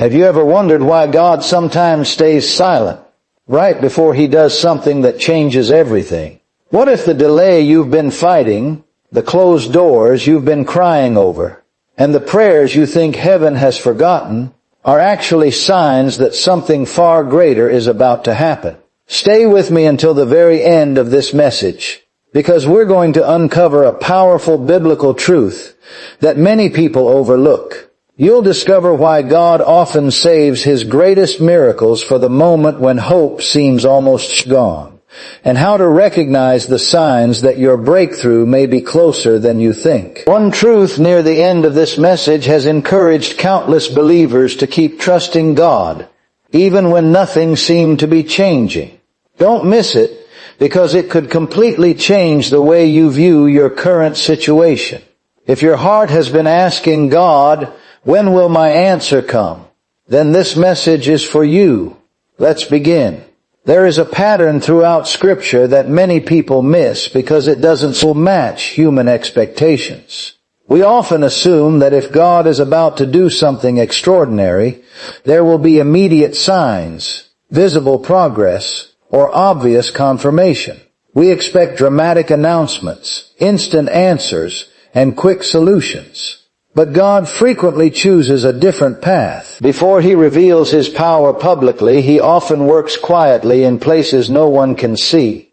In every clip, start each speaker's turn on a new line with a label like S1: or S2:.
S1: Have you ever wondered why God sometimes stays silent right before He does something that changes everything? What if the delay you've been fighting, the closed doors you've been crying over, and the prayers you think heaven has forgotten are actually signs that something far greater is about to happen? Stay with me until the very end of this message, because we're going to uncover a powerful biblical truth that many people overlook. You'll discover why God often saves His greatest miracles for the moment when hope seems almost gone, and how to recognize the signs that your breakthrough may be closer than you think. One truth near the end of this message has encouraged countless believers to keep trusting God, even when nothing seemed to be changing. Don't miss it, because it could completely change the way you view your current situation. If your heart has been asking God, "When will my answer come?" then this message is for you. Let's begin. There is a pattern throughout Scripture that many people miss because it doesn't match human expectations. We often assume that if God is about to do something extraordinary, there will be immediate signs, visible progress, or obvious confirmation. We expect dramatic announcements, instant answers, and quick solutions. But God frequently chooses a different path. Before He reveals His power publicly, He often works quietly in places no one can see.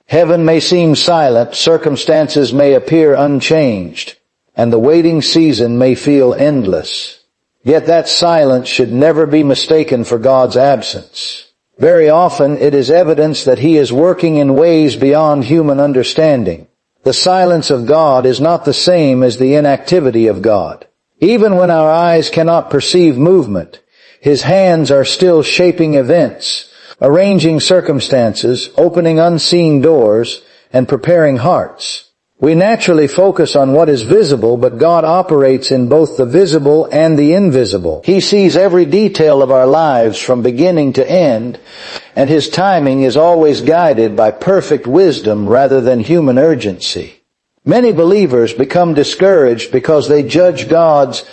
S1: Heaven may seem silent, circumstances may appear unchanged, and the waiting season may feel endless. Yet that silence should never be mistaken for God's absence. Very often it is evidence that He is working in ways beyond human understanding. The silence of God is not the same as the inactivity of God. Even when our eyes cannot perceive movement, His hands are still shaping events, arranging circumstances, opening unseen doors, and preparing hearts. We naturally focus on what is visible, but God operates in both the visible and the invisible. He sees every detail of our lives from beginning to end, and His timing is always guided by perfect wisdom rather than human urgency. Many believers become discouraged because they judge God's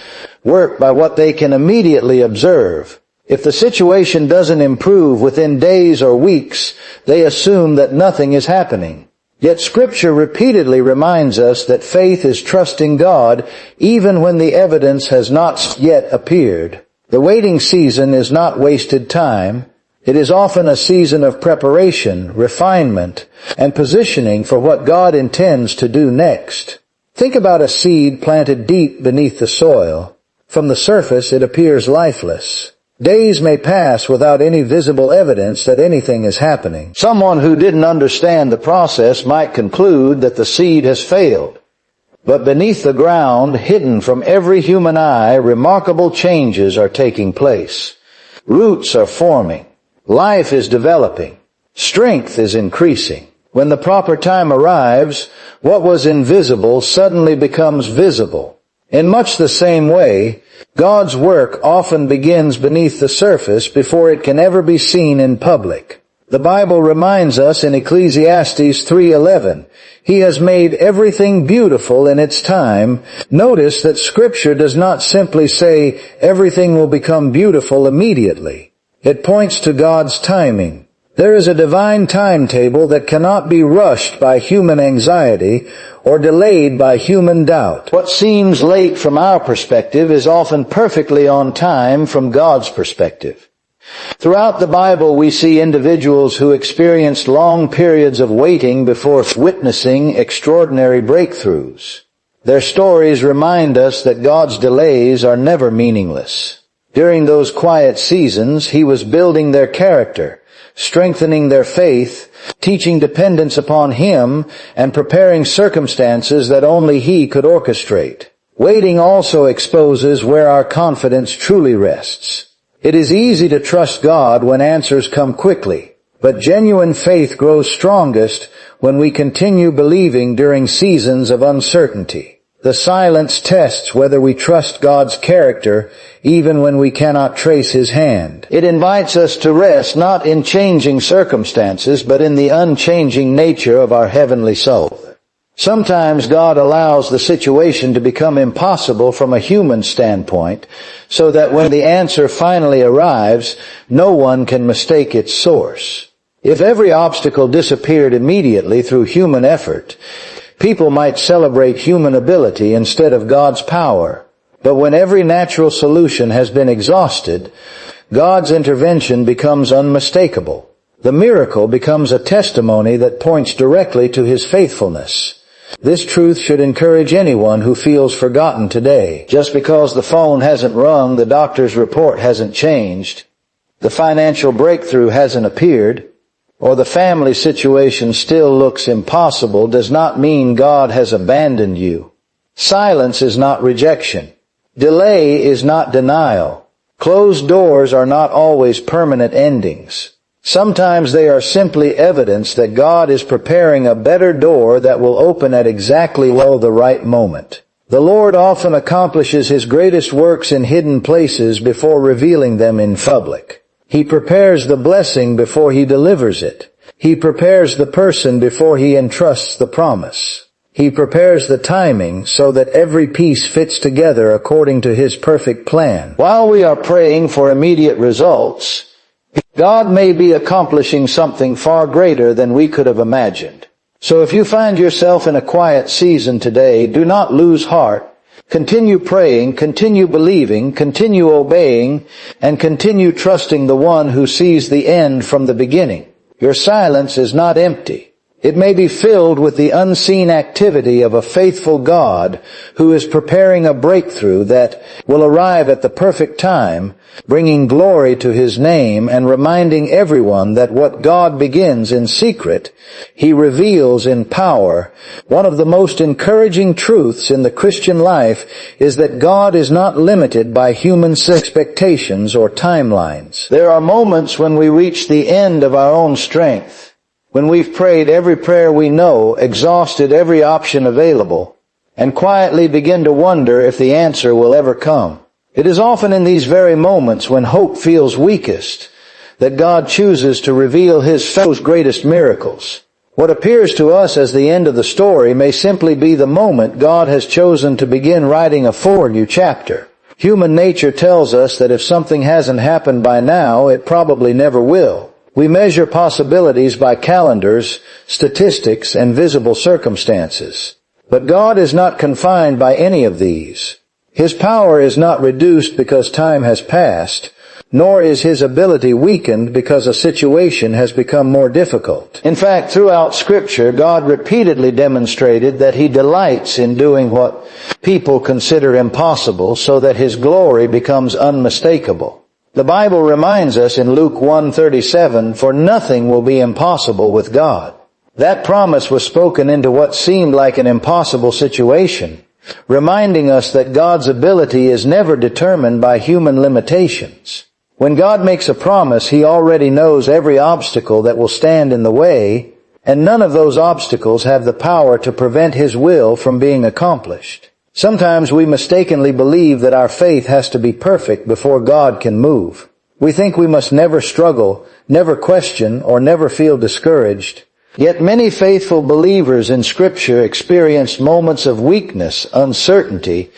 S1: work by what they can immediately observe. If the situation doesn't improve within days or weeks, they assume that nothing is happening. Yet Scripture repeatedly reminds us that faith is trusting God even when the evidence has not yet appeared. The waiting season is not wasted time. It is often a season of preparation, refinement, and positioning for what God intends to do next. Think about a seed planted deep beneath the soil. From the surface, it appears lifeless. Days may pass without any visible evidence that anything is happening. Someone who didn't understand the process might conclude that the seed has failed. But beneath the ground, hidden from every human eye, remarkable changes are taking place. Roots are forming. Life is developing. Strength is increasing. When the proper time arrives, what was invisible suddenly becomes visible. In much the same way, God's work often begins beneath the surface before it can ever be seen in public. The Bible reminds us in Ecclesiastes 3:11, He has made everything beautiful in its time. Notice that Scripture does not simply say everything will become beautiful immediately. It points to God's timing. There is a divine timetable that cannot be rushed by human anxiety or delayed by human doubt. What seems late from our perspective is often perfectly on time from God's perspective. Throughout the Bible, we see individuals who experienced long periods of waiting before witnessing extraordinary breakthroughs. Their stories remind us that God's delays are never meaningless. During those quiet seasons, He was building their character, strengthening their faith, teaching dependence upon Him, and preparing circumstances that only He could orchestrate. Waiting also exposes where our confidence truly rests. It is easy to trust God when answers come quickly, but genuine faith grows strongest when we continue believing during seasons of uncertainty. The silence tests whether we trust God's character even when we cannot trace His hand. It invites us to rest not in changing circumstances, but in the unchanging nature of our heavenly soul. Sometimes God allows the situation to become impossible from a human standpoint, so that when the answer finally arrives, no one can mistake its source. If every obstacle disappeared immediately through human effort, people might celebrate human ability instead of God's power. But when every natural solution has been exhausted, God's intervention becomes unmistakable. The miracle becomes a testimony that points directly to His faithfulness. This truth should encourage anyone who feels forgotten today. Just because the phone hasn't rung, the doctor's report hasn't changed, the financial breakthrough hasn't appeared, or the family situation still looks impossible, does not mean God has abandoned you. Silence is not rejection. Delay is not denial. Closed doors are not always permanent endings. Sometimes they are simply evidence that God is preparing a better door that will open at exactly the right moment. The Lord often accomplishes His greatest works in hidden places before revealing them in public. He prepares the blessing before He delivers it. He prepares the person before He entrusts the promise. He prepares the timing so that every piece fits together according to His perfect plan. While we are praying for immediate results, God may be accomplishing something far greater than we could have imagined. So if you find yourself in a quiet season today, do not lose heart. Continue praying, continue believing, continue obeying, and continue trusting the one who sees the end from the beginning. Your silence is not empty. It may be filled with the unseen activity of a faithful God who is preparing a breakthrough that will arrive at the perfect time, bringing glory to His name and reminding everyone that what God begins in secret, He reveals in power. One of the most encouraging truths in the Christian life is that God is not limited by human expectations or timelines. There are moments when we reach the end of our own strength, when we've prayed every prayer we know, exhausted every option available, and quietly begin to wonder if the answer will ever come. It is often in these very moments when hope feels weakest that God chooses to reveal His greatest miracles. What appears to us as the end of the story may simply be the moment God has chosen to begin writing a new chapter. Human nature tells us that if something hasn't happened by now, it probably never will. We measure possibilities by calendars, statistics, and visible circumstances. But God is not confined by any of these. His power is not reduced because time has passed, nor is His ability weakened because a situation has become more difficult. In fact, throughout Scripture, God repeatedly demonstrated that He delights in doing what people consider impossible so that His glory becomes unmistakable. The Bible reminds us in Luke 1:37, "For nothing will be impossible with God." That promise was spoken into what seemed like an impossible situation, reminding us that God's ability is never determined by human limitations. When God makes a promise, He already knows every obstacle that will stand in the way, and none of those obstacles have the power to prevent His will from being accomplished. Sometimes we mistakenly believe that our faith has to be perfect before God can move. We think we must never struggle, never question, or never feel discouraged. Yet many faithful believers in Scripture experienced moments of weakness, uncertainty,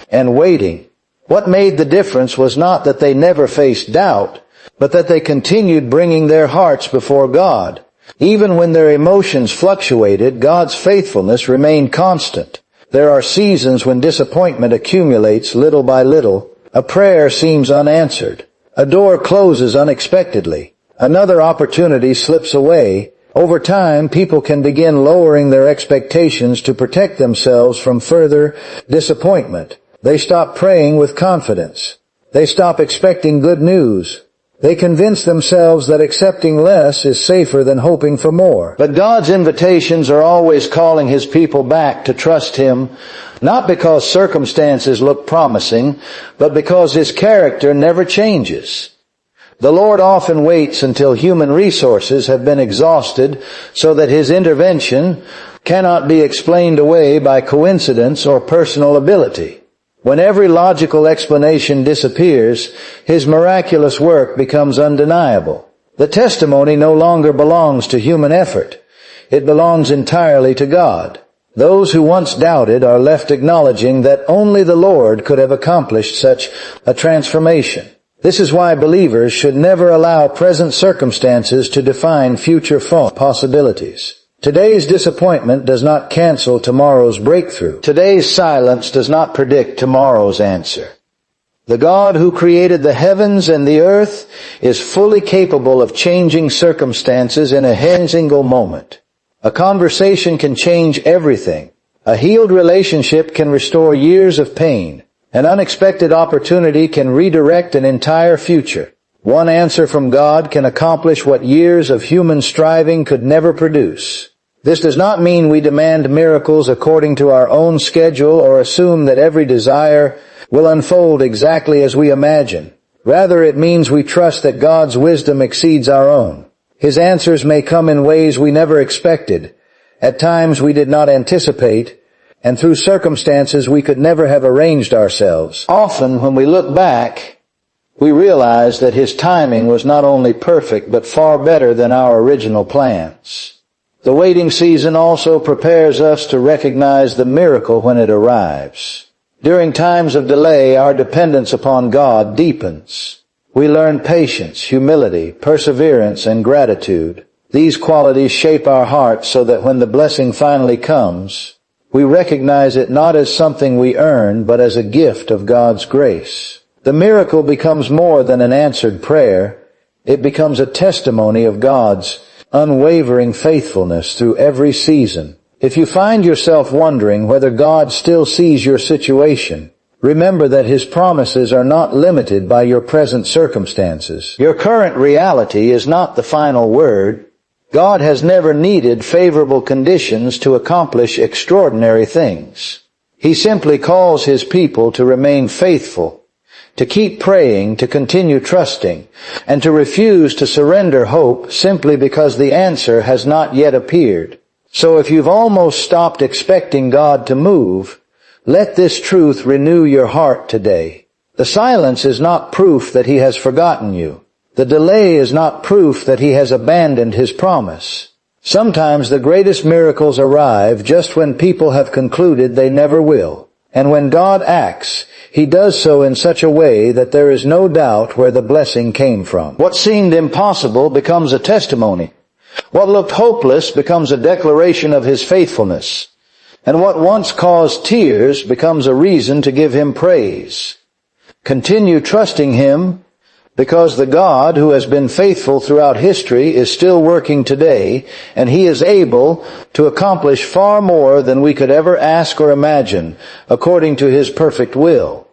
S1: and waiting. What made the difference was not that they never faced doubt, but that they continued bringing their hearts before God. Even when their emotions fluctuated, God's faithfulness remained constant. There are seasons when disappointment accumulates little by little. A prayer seems unanswered. A door closes unexpectedly. Another opportunity slips away. Over time, people can begin lowering their expectations to protect themselves from further disappointment. They stop praying with confidence. They stop expecting good news. They convince themselves that accepting less is safer than hoping for more. But God's invitations are always calling His people back to trust Him, not because circumstances look promising, but because His character never changes. The Lord often waits until human resources have been exhausted so that His intervention cannot be explained away by coincidence or personal ability. When every logical explanation disappears, His miraculous work becomes undeniable. The testimony no longer belongs to human effort. It belongs entirely to God. Those who once doubted are left acknowledging that only the Lord could have accomplished such a transformation. This is why believers should never allow present circumstances to define future possibilities. Today's disappointment does not cancel tomorrow's breakthrough. Today's silence does not predict tomorrow's answer. The God who created the heavens and the earth is fully capable of changing circumstances in a single moment. A conversation can change everything. A healed relationship can restore years of pain. An unexpected opportunity can redirect an entire future. One answer from God can accomplish what years of human striving could never produce. This does not mean we demand miracles according to our own schedule or assume that every desire will unfold exactly as we imagine. Rather, it means we trust that God's wisdom exceeds our own. His answers may come in ways we never expected, at times we did not anticipate, and through circumstances we could never have arranged ourselves. Often, when we look back, we realize that His timing was not only perfect, but far better than our original plans. The waiting season also prepares us to recognize the miracle when it arrives. During times of delay, our dependence upon God deepens. We learn patience, humility, perseverance, and gratitude. These qualities shape our hearts so that when the blessing finally comes, we recognize it not as something we earn, but as a gift of God's grace. The miracle becomes more than an answered prayer. It becomes a testimony of God's unwavering faithfulness through every season. If you find yourself wondering whether God still sees your situation, remember that His promises are not limited by your present circumstances. Your current reality is not the final word. God has never needed favorable conditions to accomplish extraordinary things. He simply calls His people to remain faithful, to keep praying, to continue trusting, and to refuse to surrender hope simply because the answer has not yet appeared. So if you've almost stopped expecting God to move, let this truth renew your heart today. The silence is not proof that He has forgotten you. The delay is not proof that He has abandoned His promise. Sometimes the greatest miracles arrive just when people have concluded they never will. And when God acts, He does so in such a way that there is no doubt where the blessing came from. What seemed impossible becomes a testimony. What looked hopeless becomes a declaration of His faithfulness. And what once caused tears becomes a reason to give Him praise. Continue trusting Him, because the God who has been faithful throughout history is still working today, and He is able to accomplish far more than we could ever ask or imagine, according to His perfect will.